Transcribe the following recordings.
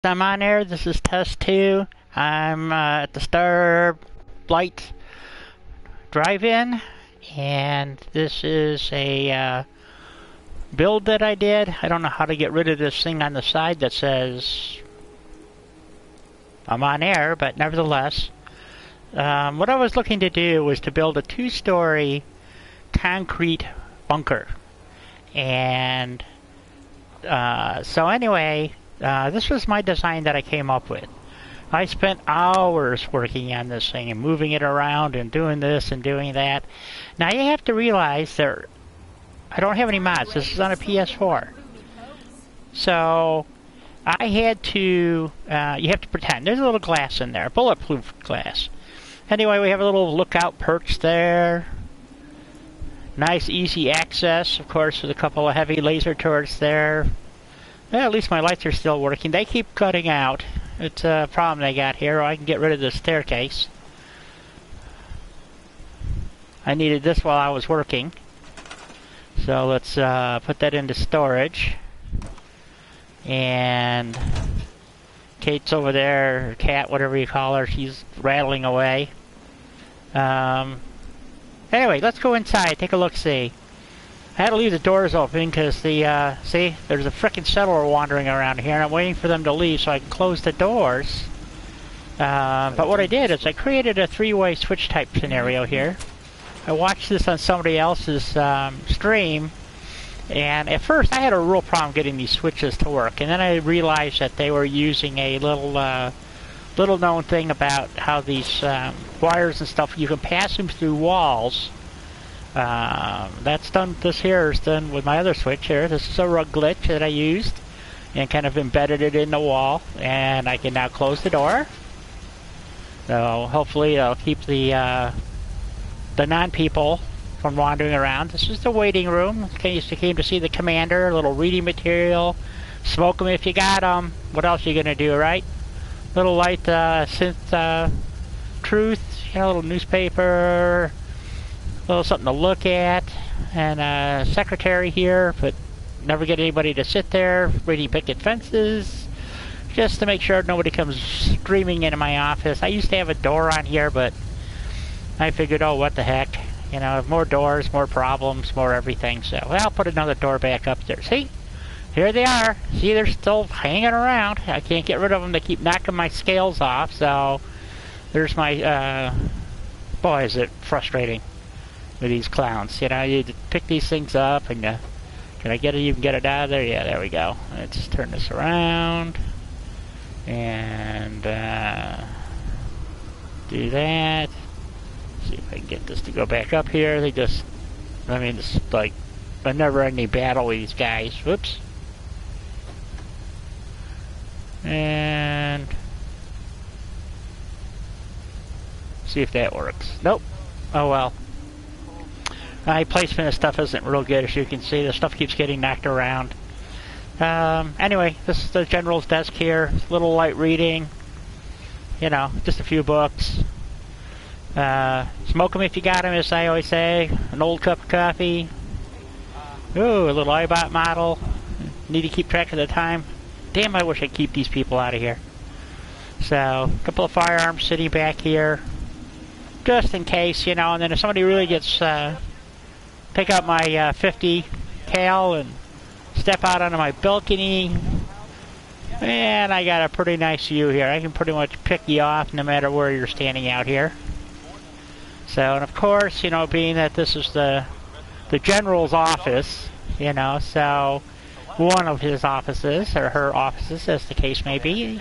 I'm on air. This is test 2. I'm at the Starlight Drive-In, and this is a build that I did. I don't know how to get rid of this thing on the side that says I'm on air, but nevertheless, what I was looking to do was to build a 2-story concrete bunker. And so anyway, this was my design that I came up with. I spent hours working on this thing and moving it around and doing this and doing that. Now you have to realize that I don't have any mods. This is on a PS4. So I had to, you have to pretend. There's a little glass in there, bulletproof glass. Anyway, we have a little lookout perch there. Nice easy access, of course, with a couple of heavy laser turrets there. Well, at least my lights are still working. They keep cutting out. It's a problem they got here. I can get rid of the staircase. I needed this while I was working. So let's put that into storage. And Kate's over there, or Cat, whatever you call her, she's rattling away. Anyway, let's go inside, take a look-see. I had to leave the doors open because the, see, there's a frickin' settler wandering around here, and I'm waiting for them to leave so I can close the doors. But what I did is I created a 3-way switch type scenario here. I watched this on somebody else's stream, and at first I had a real problem getting these switches to work, and then I realized that they were using a little known thing about how these wires and stuff, you can pass them through walls. That's done, this here is done with my other switch here. This is a rug glitch that I used and kind of embedded it in the wall, and I can now close the door. So hopefully it'll keep the non-people from wandering around. This is the waiting room. In case you came to see the commander, a little reading material. Smoke them if you got them. What else are you gonna do, right? Little light synth truth, you know, a little newspaper, a little something to look at, and a secretary here, but never get anybody to sit there reading picket fences, just to make sure nobody comes streaming into my office. I used to have a door on here, but I figured, oh, what the heck, you know, more doors, more problems, more everything, so well, I'll put another door back up there. See? Here they are. See, they're still hanging around. I can't get rid of them. They keep knocking my scales off, so there's my, boy, is it frustrating with these clowns. You know, you pick these things up, and can I get it? You can get it out of there? Yeah, there we go. Let's turn this around, and do that. See if I can get this to go back up here. They just, I mean, it's like a never-ending battle with these guys. Whoops. And see if that works. Nope. Oh well. My placement of stuff isn't real good, as you can see. The stuff keeps getting knocked around. Anyway, this is the general's desk here. Little light reading. You know, just a few books. Smoke them if you got them, as I always say. An old cup of coffee. Ooh, a little iBot model. Need to keep track of the time. Damn, I wish I'd keep these people out of here. So, a couple of firearms sitting back here. Just in case, you know, and then if somebody really gets, pick up my 50 cal and step out onto my balcony, and I got a pretty nice view here. I can pretty much pick you off no matter where you're standing out here. So, and of course, you know, being that this is the general's office, you know, so one of his offices, or her offices, as the case may be.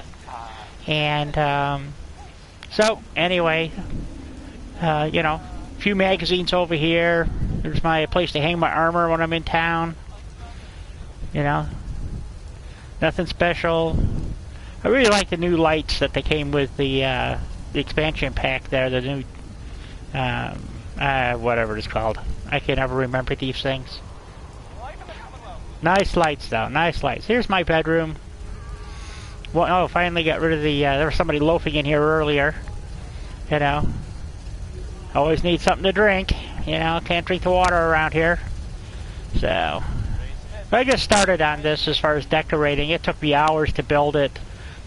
And, so, anyway, you know, a few magazines over here. There's my place to hang my armor when I'm in town. You know, nothing special. I really like the new lights that they came with the expansion pack there, the new, whatever it's called. I can never remember these things. Nice lights, though. Nice lights. Here's my bedroom. Well, oh, finally got rid of the, there was somebody loafing in here earlier. You know. Always need something to drink. You know, can't drink the water around here. So, I just started on this as far as decorating. It took me hours to build it.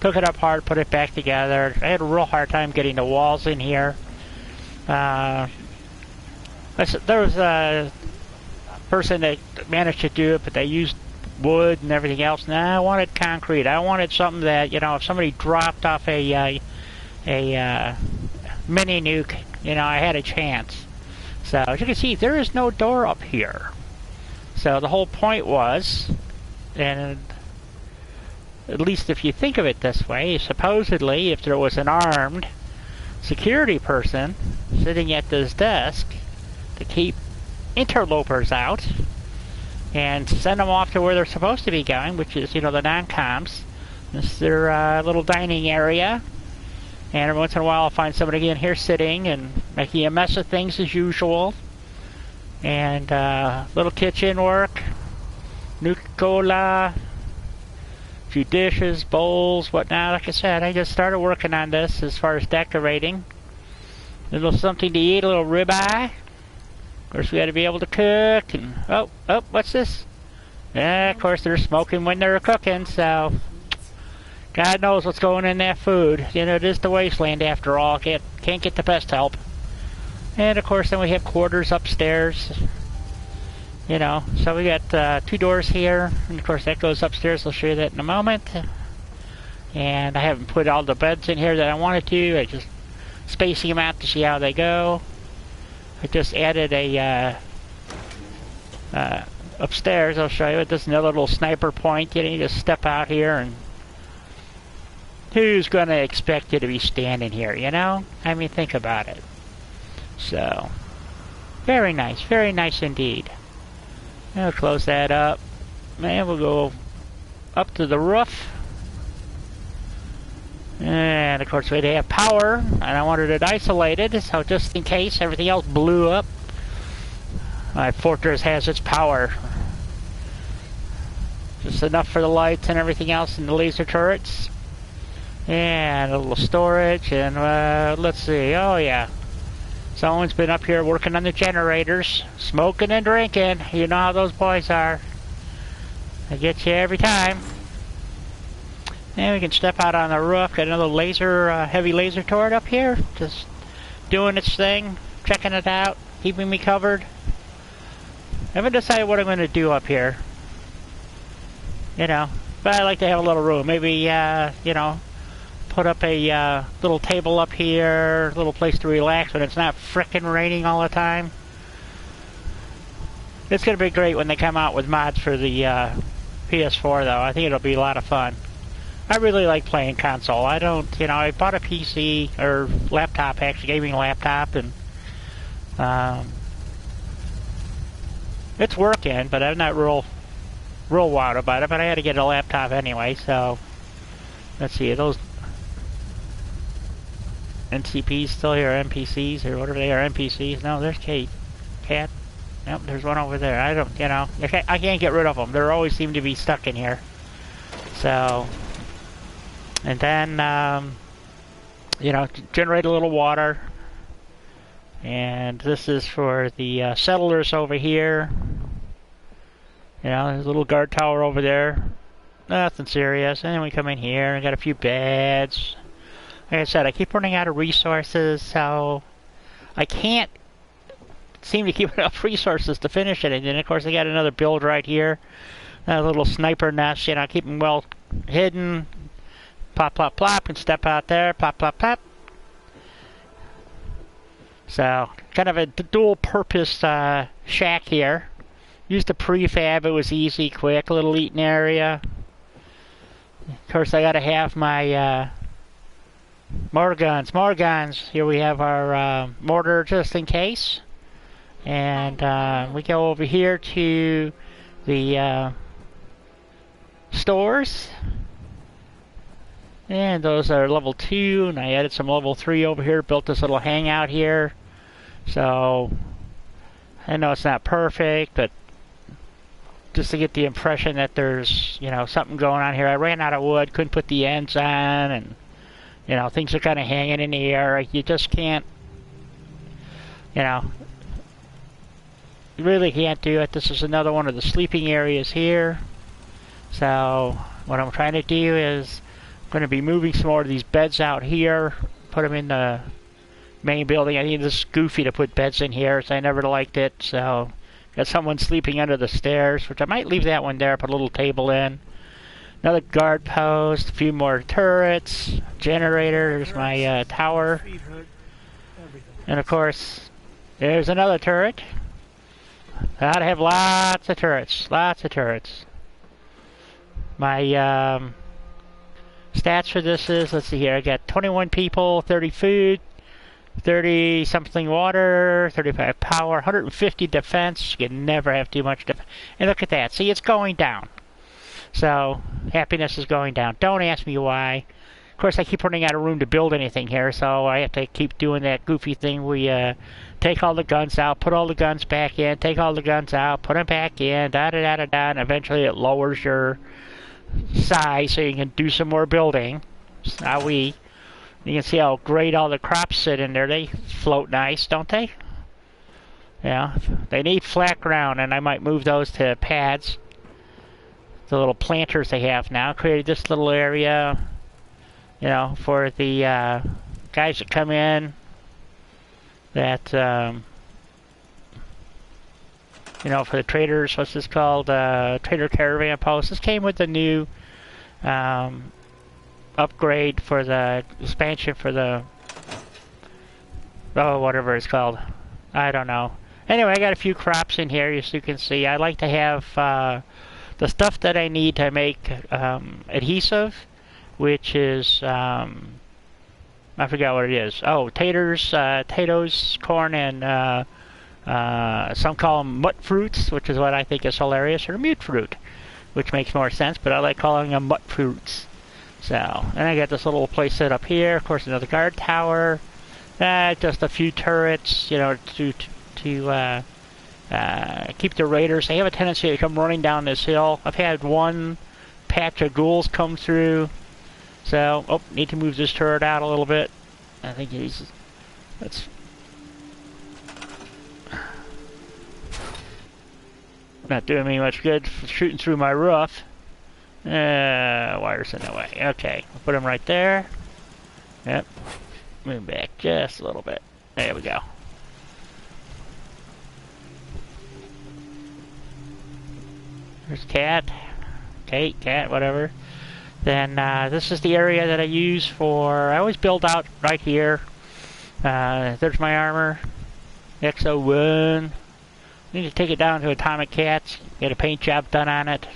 took it apart, put it back together. I had a real hard time getting the walls in here. There was a person that managed to do it, but they used wood and everything else. Now I wanted concrete. I wanted something that, you know, if somebody dropped off a mini nuke, you know, I had a chance. So as you can see, there is no door up here. So the whole point was, and at least if you think of it this way, supposedly if there was an armed security person sitting at this desk to keep interlopers out and send them off to where they're supposed to be going, which is, you know, the non-coms. This is their little dining area. And every once in a while I'll find somebody in here sitting and making a mess of things as usual. And little kitchen work, Nuka-Cola, a few dishes, bowls, whatnot. Like I said, I just started working on this as far as decorating. A little something to eat, a little ribeye. Of course, we got to be able to cook. And oh, what's this? Yeah, of course, they're smoking when they're cooking, so God knows what's going in that food. You know, it is the wasteland after all. Can't get the best help. And of course, then we have quarters upstairs. You know, so we got 2 doors here, and of course that goes upstairs. I'll show you that in a moment. And I haven't put all the beds in here that I wanted to. I just spacing them out to see how they go. I just added a upstairs. I'll show you it. This is another little sniper point. You know, you just step out here, and who's gonna expect you to be standing here? You know, I mean, think about it. So, very nice indeed. I'll close that up. And we'll go up to the roof. And of course we have power, and I wanted it isolated, so just in case everything else blew up, my fortress has its power. Just enough for the lights and everything else and the laser turrets. And a little storage, and let's see, oh yeah. Someone's been up here working on the generators, smoking and drinking. You know how those boys are. They get you every time. And we can step out on the roof. Got another laser, heavy laser turret up here. Just doing its thing, checking it out, keeping me covered. I haven't decided what I'm going to do up here. You know, but I like to have a little room. Maybe, you know, put up a little table up here, a little place to relax when it's not frickin' raining all the time. It's going to be great when they come out with mods for the PS4, though. I think it'll be a lot of fun. I really like playing console. I don't, you know, I bought a PC, or laptop, actually, gaming laptop, and it's working, but I'm not real wild about it, but I had to get a laptop anyway, so let's see, those NCPs still here, NPCs, or whatever they are, NPCs. No, there's Kate. Cat. Nope, there's one over there. I don't, you know, I can't get rid of them. They always seem to be stuck in here. So, and then, you know, generate a little water. And this is for the settlers over here. You know, there's a little guard tower over there. Nothing serious. And then we come in here and got a few beds. Like I said, I keep running out of resources, so I can't seem to keep enough resources to finish it. And then, of course, I got another build right here. A little sniper nest, you know, keep them well hidden. Plop, plop, plop, and step out there. Plop, plop, plop. So, kind of a dual-purpose shack here. Used a prefab. It was easy, quick, a little eating area. Of course, I got to have my more guns. Here we have our mortar just in case. And we go over here to the stores. And those are level 2, and I added some level 3 over here, built this little hangout here. So, I know it's not perfect, but just to get the impression that there's, you know, something going on here. I ran out of wood, couldn't put the ends on, and, you know, things are kind of hanging in the air. You just can't, you know, you really can't do it. This is another one of the sleeping areas here. So, what I'm trying to do is going to be moving some more of these beds out here, put them in the main building. I think this is goofy to put beds in here, so I never liked it. So got someone sleeping under the stairs, which I might leave that one there, put a little table in. Another guard post, a few more turrets, generator, there's my tower. And of course, there's another turret. I have lots of turrets, lots of turrets. My stats for this is, let's see here, I got 21 people, 30 food, 30 something water, 35 power, 150 defense. You can never have too much defense. And look at that, see, it's going down. So, happiness is going down. Don't ask me why. Of course, I keep running out of room to build anything here, so I have to keep doing that goofy thing. We take all the guns out, put all the guns back in, take all the guns out, put them back in, da-da-da-da-da, and eventually it lowers your size so you can do some more building. So you can see how great all the crops sit in there. They float nice, don't they? Yeah, they need flat ground, and I might move those to pads. The little planters they have now. Created this little area, you know, for the guys that come in that, you know, for the traders. What's this called? Trader Caravan Post. This came with the new upgrade for the expansion for the, oh, whatever it's called. I don't know. Anyway, I got a few crops in here, as you can see. I like to have the stuff that I need to make adhesive, which is, I forgot what it is. Oh, potatoes, corn, and some call them mutt fruits, which is what I think is hilarious, or mute fruit, which makes more sense, but I like calling them mutt fruits. So, and I got this little place set up here. Of course, another guard tower. Just a few turrets, you know, to keep the raiders. They have a tendency to come running down this hill. I've had one patch of ghouls come through. So, oh, need to move this turret out a little bit. I think that's not doing me much good for shooting through my roof. Wires in the way. Okay, I'll put them right there. Yep. Move back just a little bit. There we go. There's cat, Kate, cat, whatever. Then this is the area that I use for. I always build out right here. There's my armor, XO1. Need to take it down to Atomic Cats, get a paint job done on it.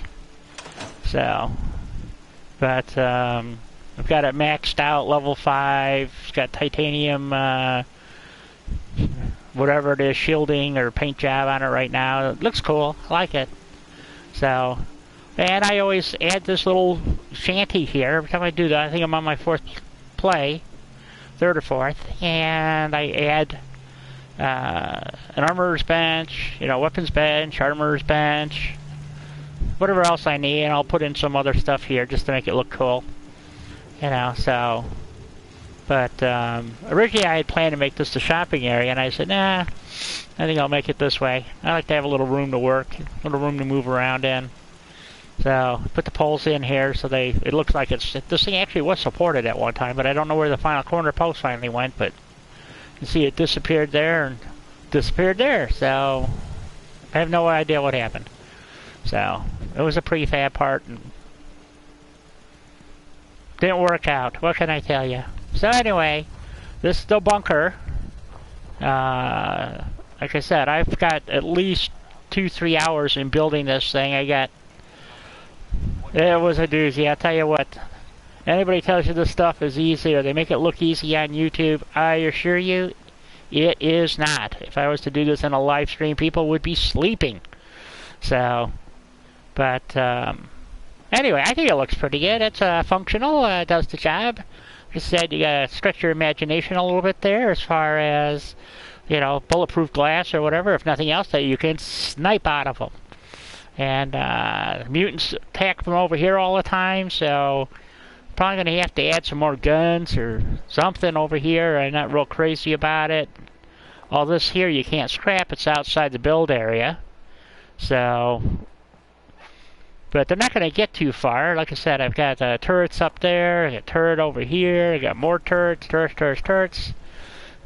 So, but I've got it maxed out, level 5. It's got titanium, whatever it is, shielding or paint job on it right now. It looks cool. I like it. So, and I always add this little shanty here. Every time I do that, I think I'm on my 4th play, 3rd or 4th, and I add an armorer's bench, you know, weapons bench, armorer's bench, whatever else I need, and I'll put in some other stuff here just to make it look cool. You know, so, but originally I had planned to make this the shopping area, and I said, nah, I think I'll make it this way. I like to have a little room to work, a little room to move around in. So, put the poles in here so it looks like this thing actually was supported at one time, but I don't know where the final corner post finally went, but you see it disappeared there and disappeared there, so I have no idea what happened. So, it was a prefab part, and didn't work out. What can I tell you? So anyway, this is the bunker. Like I said, I've got at least 2-3 hours in building this thing. It was a doozy, I'll tell you what. Anybody tells you this stuff is easy or they make it look easy on YouTube, I assure you, it is not. If I was to do this in a live stream, people would be sleeping. So, but, anyway, I think it looks pretty good. It's functional, does the job. Like I said, you gotta stretch your imagination a little bit there as far as, you know, bulletproof glass or whatever, if nothing else, that you can snipe out of them. And mutants attack from over here all the time, so probably going to have to add some more guns or something over here. I'm not real crazy about it. All this here you can't scrap. It's outside the build area. So, But they're not going to get too far. Like I said, I've got turrets up there, I got a turret over here, I got more turrets.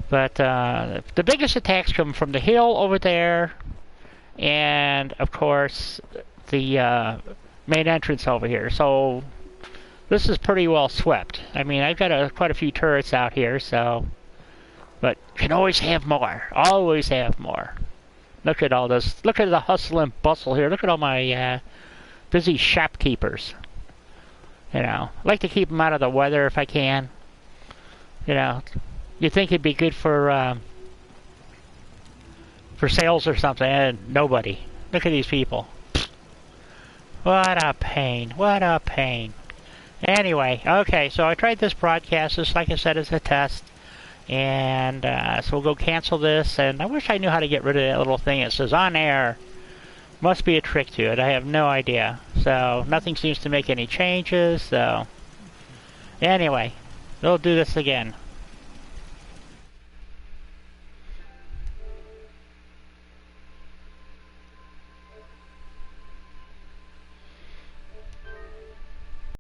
But the biggest attacks come from the hill over there, and of course the main entrance over here. So this is pretty well swept. I mean, I've got quite a few turrets out here, so... But can always have more. Always have more. Look at all this. Look at the hustle and bustle here. Look at all my busy shopkeepers. You know, I like to keep them out of the weather if I can. You know, you'd think it'd be good for sales or something, and nobody. Look at these people. What a pain. What a pain. Anyway, okay, so I tried this broadcast. This, like I said, is a test. And so we'll go cancel this. And I wish I knew how to get rid of that little thing. It says on air. Must be a trick to it. I have no idea. So nothing seems to make any changes. So anyway, we'll do this again.